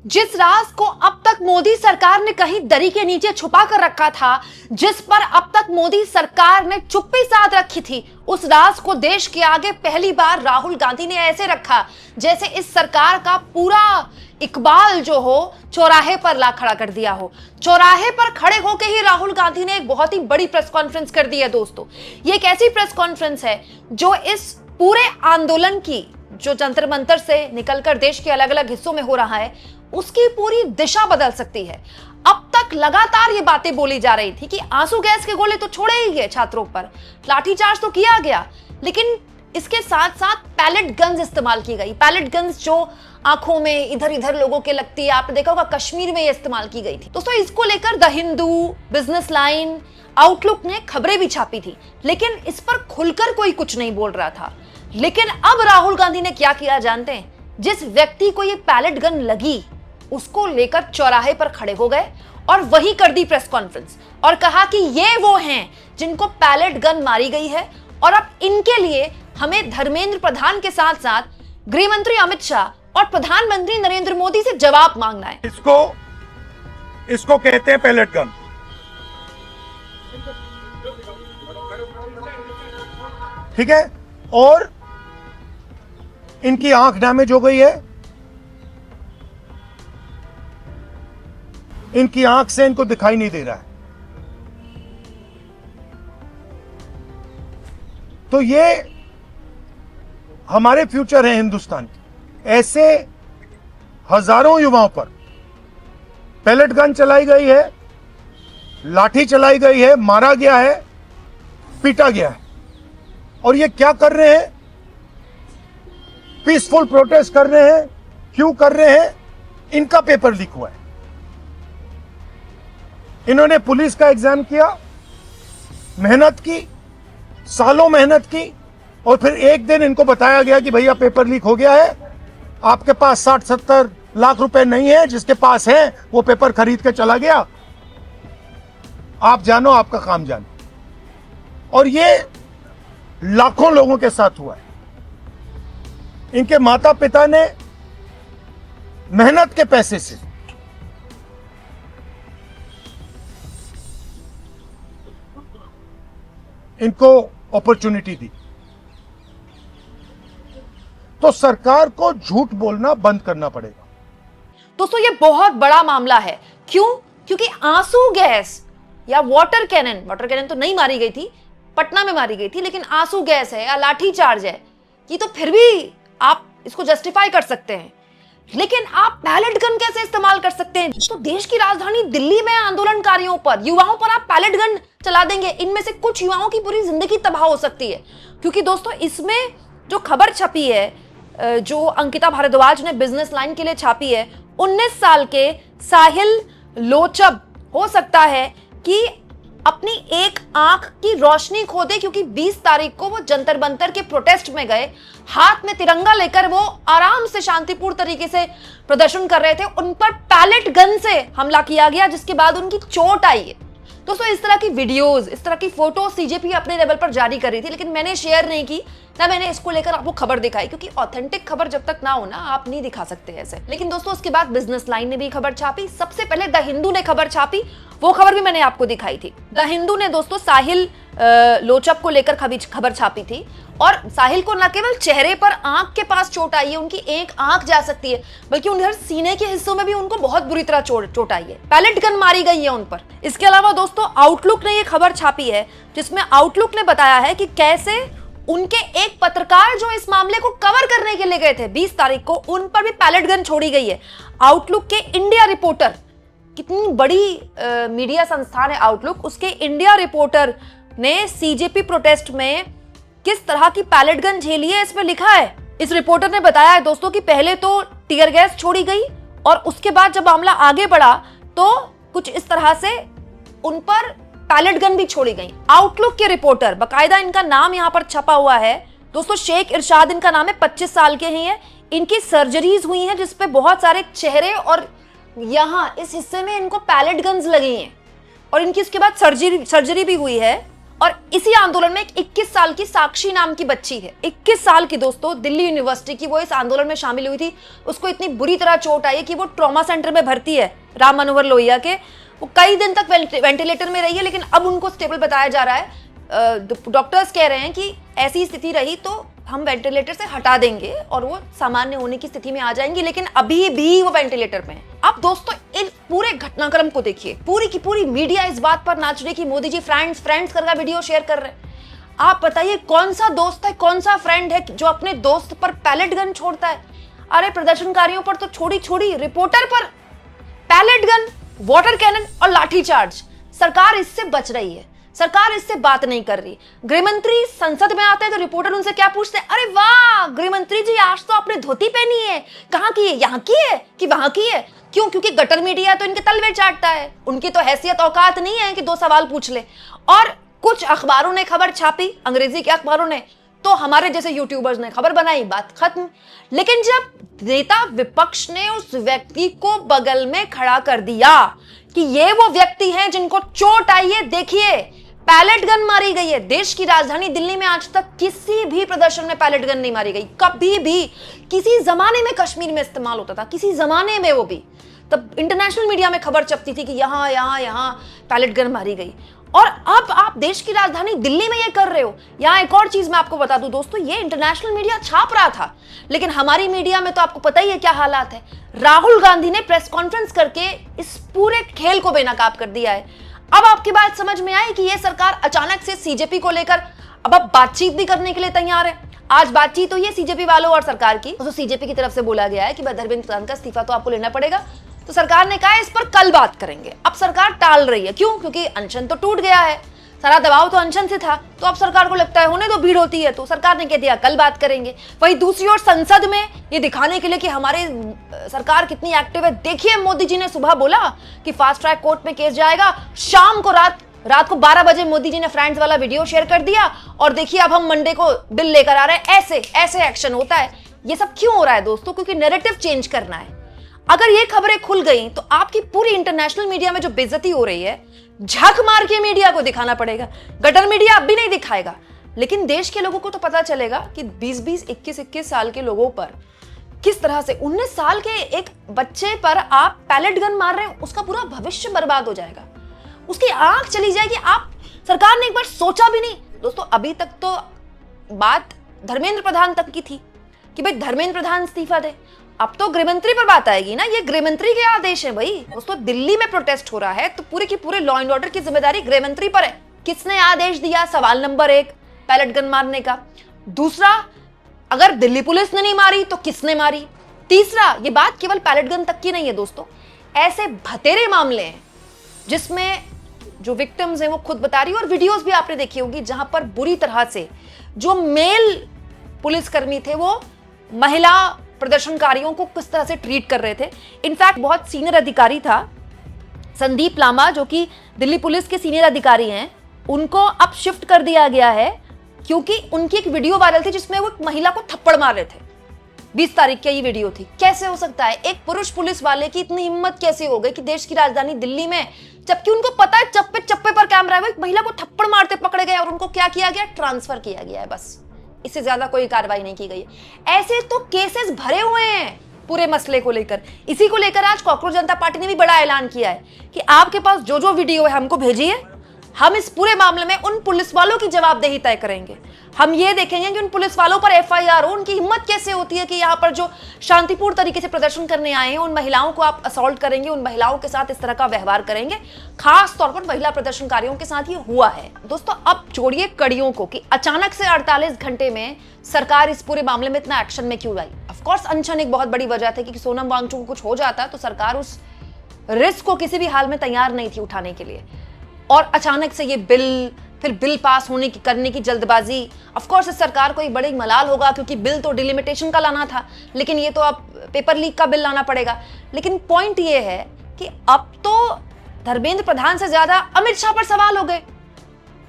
जिस राज को अब तक मोदी सरकार ने कहीं दरी के नीचे छुपा कर रखा था, जिस पर अब तक मोदी सरकार ने चुप्पी साध रखी थी, उस राज को देश के आगे पहली बार राहुल गांधी ने ऐसे रखा जैसे इस सरकार का पूरा इकबाल जो हो चौराहे पर ला खड़ा कर दिया हो। चौराहे पर खड़े होकर ही राहुल गांधी ने एक बहुत ही बड़ी प्रेस कॉन्फ्रेंस कर दी है। दोस्तों, ये एक ऐसी प्रेस कॉन्फ्रेंस है जो इस पूरे आंदोलन की, जो जंतर मंतर से निकलकर देश के अलग अलग हिस्सों में हो रहा है, उसकी पूरी दिशा बदल सकती है। अब तक लगातार ये बातें बोली जा रही थी कि आंसू गैस के गोले तो छोड़े ही गए छात्रों पर, लाठीचार्ज तो किया गया, लेकिन इसके साथ साथ पैलेट गन्स इस्तेमाल की गई। पैलेट गन्स जो आंखों में इधर इधर लोगों के लगती है, आपने देखा होगा कश्मीर में ये इस्तेमाल की गई थी। दोस्तों, इसको लेकर the Hindu, business line, outlook ने खबरें भी छापी थी, लेकिन इस पर खुलकर कोई कुछ नहीं बोल रहा था। लेकिन अब राहुल गांधी ने क्या किया जानते हैं? जिस व्यक्ति को ये पैलेट गन लगी उसको लेकर चौराहे पर खड़े हो गए और वही कर दी प्रेस कॉन्फ्रेंस और कहा कि ये वो हैं जिनको पैलेट गन मारी गई है और अब इनके लिए हमें धर्मेंद्र प्रधान के साथ साथ गृह मंत्री अमित शाह और प्रधानमंत्री नरेंद्र मोदी से जवाब मांगना है। इसको कहते हैं पैलेट गन। ठीक है, और इनकी आंख डैमेज हो गई है, इनकी आंख से इनको दिखाई नहीं दे रहा है। तो ये हमारे फ्यूचर है हिंदुस्तान के। ऐसे हजारों युवाओं पर पैलेट गन चलाई गई है, लाठी चलाई गई है, मारा गया है, पीटा गया है। और ये क्या कर रहे हैं? पीसफुल प्रोटेस्ट कर रहे हैं। क्यों कर रहे हैं? इनका पेपर लीक हुआ है। इन्होंने पुलिस का एग्जाम किया, मेहनत की, सालों मेहनत की, और फिर एक दिन इनको बताया गया कि भैया पेपर लीक हो गया है, आपके पास 60-70 लाख रुपए नहीं है, जिसके पास है वो पेपर खरीद के चला गया, आप जानो, आपका काम जानो। और ये लाखों लोगों के साथ हुआ है। इनके माता पिता ने मेहनत के पैसे से इनको अपॉर्चुनिटी दी। तो सरकार को झूठ बोलना बंद करना पड़ेगा। दोस्तों, ये बहुत बड़ा मामला है। क्यों? क्योंकि आंसू गैस या वाटर कैनन तो नहीं मारी गई थी, पटना में मारी गई थी, लेकिन आंसू गैस है या लाठी चार्ज है, ये तो फिर भी आप इसको जस्टिफाई कर सकते हैं, लेकिन आप पैलेट गन कैसे इस्तेमाल कर सकते हैं? तो देश की राजधानी दिल्ली में आंदोलनकारियों पर, युवाओं पर आप पैलेट गन चला देंगे, इनमें से कुछ युवाओं की पूरी जिंदगी तबाह हो सकती है। क्योंकि दोस्तों, इसमें जो खबर छपी है, जो अंकिता भारद्वाज ने बिजनेस लाइन के लिए छापी है, 19 साल के साहिल लोचब हो सकता है कि अपनी एक आंख की रोशनी खो दे, क्योंकि 20 तारीख को वो जंतर मंतर के प्रोटेस्ट में गए, हाथ में तिरंगा लेकर वो आराम से शांतिपूर्ण तरीके से प्रदर्शन कर रहे थे, उन पर पैलेट गन से हमला किया गया, जिसके बाद उनकी चोट आई है। दोस्तों, इस तरह की वीडियोस, इस तरह की फोटो सीजेपी अपने लेवल पर जारी कर रही थी, लेकिन मैंने शेयर नहीं की, ना मैंने इसको लेकर आपको खबर दिखाई, क्योंकि ऑथेंटिक खबर जब तक ना हो ना, आप नहीं दिखा सकते ऐसे। लेकिन दोस्तों, उसके बाद बिजनेस लाइन ने भी खबर छापी, सबसे पहले द हिंदू ने खबर छापी, वो खबर भी मैंने आपको दिखाई थी। द हिंदू ने दोस्तों साहिल लोचब को लेकर खबर छापी थी, और साहिल को न केवल चेहरे पर आंख के पास चोट आई है, उनकी एक आंख जा सकती है, बल्कि उधर सीने के हिस्सों में भी उनको बहुत बुरी तरह चोट आई है, पैलेट गन मारी गई है उन पर। इसके अलावा दोस्तों, आउटलुक ने ये खबर छापी है, जिसमें आउटलुक ने बताया है कि कैसे उनके एक पत्रकार जो इस मामले को कवर करने के लिए गए थे 20 तारीख को, उन पर भी पैलेट गन छोड़ी गई है। आउटलुक के इंडिया रिपोर्टर, कितनी बड़ी मीडिया संस्थान है आउटलुक, उसके इंडिया रिपोर्टर ने सीजेपी प्रोटेस्ट में किस तरह की पैलेट गन झेली है, इसमें लिखा है। इस रिपोर्टर ने बताया है दोस्तों कि पहले तो टीयर गैस छोड़ी गई, और उसके बाद जब मामला आगे बढ़ा तो कुछ इस तरह से उन पर पैलेट गन भी छोड़ी गई। आउटलुक के रिपोर्टर, बकायदा इनका नाम यहां पर छपा हुआ है दोस्तों, शेख इरशाद इनका नाम है, 25 साल के ही हैं। इनकी सर्जरीज हुई हैं, जिसपे बहुत सारे चेहरे और यहाँ इस हिस्से में इनको पैलेट गन्स लगी हैं, और इनकी इसके बाद सर्जरी भी हुई है। और इसी आंदोलन में एक 21 साल की साक्षी नाम की बच्ची है, 21 साल की दोस्तों, दिल्ली यूनिवर्सिटी की, वो इस आंदोलन में शामिल हुई थी। उसको इतनी बुरी तरह चोट आई है कि वो ट्रॉमा सेंटर में भर्ती है, राम मनोहर लोहिया के। वो कई दिन तक वेंटिलेटर में रही है, लेकिन अब उनको स्टेबल बताया जा रहा है। डॉक्टर्स कह रहे हैं कि ऐसी स्थिति रही तो हम वेंटिलेटर से हटा देंगे और वो सामान्य होने की स्थिति में आ जाएंगी, लेकिन अभी भी वो वेंटिलेटर में है। अब दोस्तों इस पूरे घटनाक्रम को देखिए, पूरी की पूरी मीडिया इस बात पर नाच रही कि मोदी जी फ्रेंड्स फ्रेंड्स करके वीडियो शेयर कर रहे हैं। आप बताइए कौन सा दोस्त है, कौन सा फ्रेंड है जो अपने दोस्त पर पैलेट गन छोड़ता है? अरे प्रदर्शनकारियों पर तो छोड़ी छोड़ी, रिपोर्टर पर पैलेट गन, वाटर कैनन और लाठीचार्ज। सरकार इससे बच रही है, सरकार इससे बात नहीं कर रही। गृहमंत्री संसद में आते हैं तो रिपोर्टर उनसे क्या पूछते हैं? अरे वाह गृहमंत्री जी, आज तो आपने धोती पहनी है, कहाँ की है, यहाँ की है कि वहां की है? क्यों? क्योंकि गटर मीडिया तो इनके तलवे चाटता है, उनकी तो हैसियत औकात नहीं है कि 2 सवाल पूछ ले। और कुछ अखबारों ने खबर छापी, अंग्रेजी के अखबारों ने, तो हमारे जैसे यूट्यूबर्स ने खबर बनाई, बात खत्म। लेकिन जब नेता विपक्ष ने उस व्यक्ति को बगल में खड़ा कर दिया कि ये वो व्यक्ति हैं जिनको चोट आई है, देखिए पैलेट गन मारी गई है। देश की राजधानी दिल्ली में आज तक किसी भी प्रदर्शन में पैलेट गन नहीं मारी गई, कभी भी। किसी जमाने में कश्मीर में इस्तेमाल होता था, किसी जमाने में, वो भी तब इंटरनेशनल मीडिया में खबर छपती थी कि यहां यहां यहां पैलेट गन मारी गई। और अब आप देश की राजधानी दिल्ली में ये कर रहे हो। यहां एक और चीज मैं आपको बता दूं दोस्तों, ये इंटरनेशनल मीडिया छाप रहा था, लेकिन हमारी मीडिया में तो आपको पता ही है क्या हालात है। राहुल गांधी ने प्रेस कॉन्फ्रेंस करके इस पूरे खेल को बेनकाब कर दिया है। अब आपकी बात समझ में आई कि यह सरकार अचानक से सीजेपी को लेकर अब बातचीत भी करने के लिए तैयार है। आज बातचीत हुई है सीजेपी वालों और सरकार की, तो सीजेपी की तरफ से बोला गया है कि धर्मेंद्र प्रधान का इस्तीफा तो आपको लेना पड़ेगा। तो सरकार ने कहा इस पर कल बात करेंगे। अब सरकार टाल रही है, क्यों? क्योंकि अनशन तो टूट गया है, सारा दबाव तो अनशन से था, तो अब सरकार को लगता है होने दो, भीड़ होती है, तो सरकार ने कह दिया कल बात करेंगे। वहीं दूसरी ओर संसद में ये दिखाने के लिए कि हमारे सरकार कितनी एक्टिव है, देखिए मोदी जी ने सुबह बोला कि फास्ट ट्रैक कोर्ट में केस जाएगा, शाम को रात को 12 बजे मोदी जी ने फ्रेंड्स वाला वीडियो शेयर कर दिया, और देखिए अब हम मंडे को बिल लेकर आ रहे हैं। ऐसे एक्शन होता है। ये सब क्यों हो रहा है दोस्तों? क्योंकि नैरेटिव चेंज करना है। अगर ये खबरें खुल गई तो आपकी पूरी इंटरनेशनल मीडिया में जो बेइज्जती हो रही है, झक मार के मीडिया को दिखाना पड़ेगा। गटर मीडिया अब भी नहीं दिखाएगा, लेकिन देश के लोगों को तो पता चलेगा कि 20-20, 21-21 साल के लोगों पर किस तरह से, 19 साल के एक बच्चे पर आप पैलेट गन मार रहे हैं, उसका पूरा भविष्य बर्बाद हो जाएगा, उसकी आंख चली जाएगी। आप सरकार ने एक बार सोचा भी नहीं दोस्तों। अभी तक तो बात धर्मेंद्र प्रधान तक की थी कि भाई धर्मेंद्र प्रधान इस्तीफा दे, अब तो गृहमंत्री पर बात आएगी ना। ये गृहमंत्री के आदेश है भाई दोस्तों। दिल्ली में प्रोटेस्ट हो रहा है तो पूरे की पूरे लॉ एंड ऑर्डर की जिम्मेदारी गृहमंत्री पर है। किसने आदेश दिया? सवाल नंबर 1, पैलेट गन मारने का। दूसरा, अगर दिल्ली पुलिस ने नहीं मारी तो किसने मारी? तीसरा, ये बात केवल पैलेट गन तक की नहीं है दोस्तों, ऐसे भतेरे मामले हैं जिसमें जो विक्टिम्स हैं वो खुद बता रही है, और वीडियोस भी आपने देखी होगी जहां पर बुरी तरह से जो मेल पुलिसकर्मी थे वो महिला प्रदर्शनकारियों को किस तरह से ट्रीट कर रहे थे। इनफैक्ट बहुत सीनियर अधिकारी था, संदीप लामा, जो कि दिल्ली पुलिस के सीनियर अधिकारी हैं, उनको अब शिफ्ट कर दिया गया है क्योंकि उनकी एक वीडियो वायरल थी जिसमें वो एक महिला को थप्पड़ मार रहे थे। 20 तारीख की ये वीडियो थी। कैसे हो सकता है? एक पुरुष पुलिस वाले की इतनी हिम्मत कैसे हो गई कि देश की राजधानी दिल्ली में, जबकि उनको पता है चप्पे चप्पे पर कैमरा है, वो एक महिला को थप्पड़ मारते पकड़े गए और उनको क्या किया गया? ट्रांसफर किया गया है, बस। इससे ज्यादा कोई कार्रवाई नहीं की गई है। ऐसे तो केसेस भरे हुए हैं पूरे मसले को लेकर। इसी को लेकर आज कॉकरोच जनता पार्टी ने भी बड़ा ऐलान किया है कि आपके पास जो जो वीडियो है हमको भेजिए, हम इस पूरे मामले में उन पुलिस वालों की जवाबदेही तय करेंगे। हम ये देखेंगे कि उन पुलिस वालों पर एफआईआर हो। उनकी हिम्मत कैसे होती है कि यहाँ पर जो शांतिपूर्ण तरीके से प्रदर्शन करने आए हैं उन महिलाओं को आप असॉल्ट करेंगे, उन महिलाओं के साथ इस तरह का व्यवहार करेंगे। खास तौर पर महिला प्रदर्शनकारियों के साथ ये हुआ है दोस्तों। अब जोड़िए कड़ियों को कि अचानक से 48 घंटे में सरकार इस पूरे मामले में इतना एक्शन में क्यों आई। ऑफकोर्स अनशन एक बहुत बड़ी वजह थी कि सोनम वांगचुक को कुछ हो जाता तो सरकार उस रिस्क को किसी भी हाल में तैयार नहीं थी उठाने के लिए। और अचानक से ये बिल, फिर बिल पास होने की करने की जल्दबाजी। ऑफ कोर्स इस सरकार को एक बड़ी मलाल होगा क्योंकि बिल तो डिलिमिटेशन का लाना था, लेकिन ये तो अब पेपर लीक का बिल लाना पड़ेगा। लेकिन पॉइंट ये है कि अब तो धर्मेंद्र प्रधान से ज्यादा अमित शाह पर सवाल हो गए।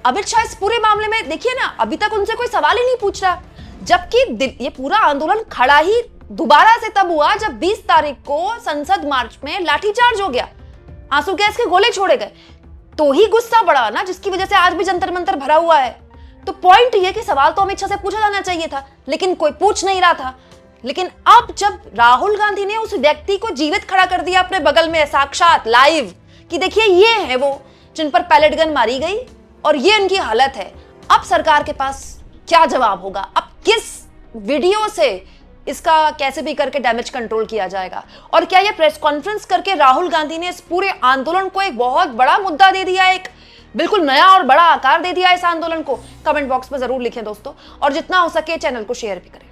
अमित शाह इस पूरे मामले में देखिए ना, अभी तक उनसे कोई सवाल ही नहीं पूछ रहा, जबकि ये पूरा आंदोलन खड़ा ही दोबारा से तब हुआ जब 20 तारीख को संसद मार्च में लाठीचार्ज हो गया, आंसू गैस के गोले छोड़े गए। तो ही गुस्सा बढ़ा ना, जिसकी वजह से आज भी जंतर मंतर भरा हुआ है। तो पॉइंट ये कि सवाल तो अमित शाह से पूछा जाना चाहिए था, लेकिन कोई पूछ नहीं रहा था। लेकिन अब जब राहुल गांधी ने उस व्यक्ति को जीवित खड़ा कर दिया अपने बगल में, साक्षात लाइव, कि देखिए ये है वो जिन पर पैलेट गन मारी गई और ये इनकी हालत है, अब सरकार के पास क्या जवाब होगा? अब किस वीडियो से इसका कैसे भी करके डैमेज कंट्रोल किया जाएगा? और क्या ये प्रेस कॉन्फ्रेंस करके राहुल गांधी ने इस पूरे आंदोलन को एक बहुत बड़ा मुद्दा दे दिया, एक बिल्कुल नया और बड़ा आकार दे दिया इस आंदोलन को? कमेंट बॉक्स में जरूर लिखें दोस्तों, और जितना हो सके चैनल को शेयर भी करें।